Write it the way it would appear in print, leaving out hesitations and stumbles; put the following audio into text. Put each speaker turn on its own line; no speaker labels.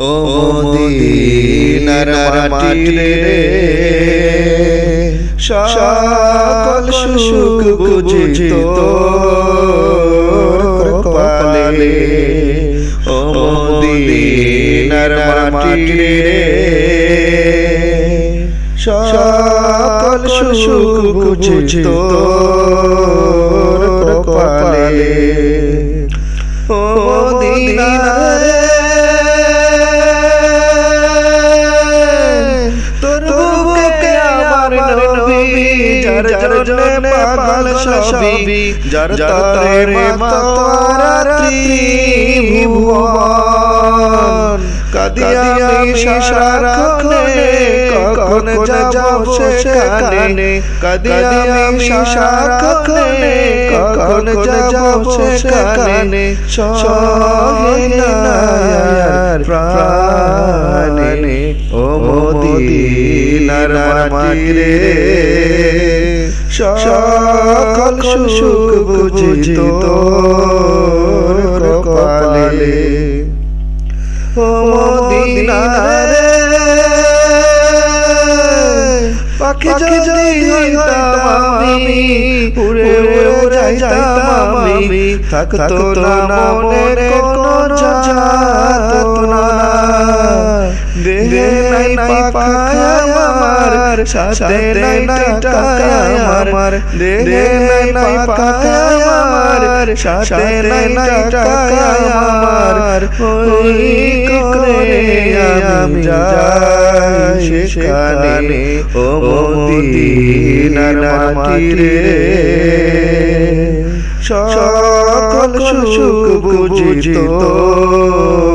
ও মদিনার মাটি রে সকল সুখ বুঝি তোর কপালে। ও মদিনার মাটি রে সকল সুখ বুঝি তোর কপালে। ও মদিনা যার জন্যে পাগল সবই, যার তরে মাতারা ত্রিভুবন। কাদিয়ামি সারাক্ষণে কখন যাব সেখানে, কাদিয়ামি সারাক্ষণে কখন যাব সেখানে। সহিনার প্রাণে ও মদিনার মাটি রে সকল সুখ বুঝি তোর কপালে। ও মদিনা রে পাখি যদি হইতাম আমি, উড়ে উড়ে যাইতাম আমি, থাকতো না মনে কোনো যাতনা। দেহে নাই পাখায় আমার, সাথে নাই টাকা আমার, দেহে নাই পাখায় আমার, সাথে নাই টাকা আমার। ওই করে আমি যাই সেখানে, ও মদিনার মাটি রে সকল সুখ বুঝি তোর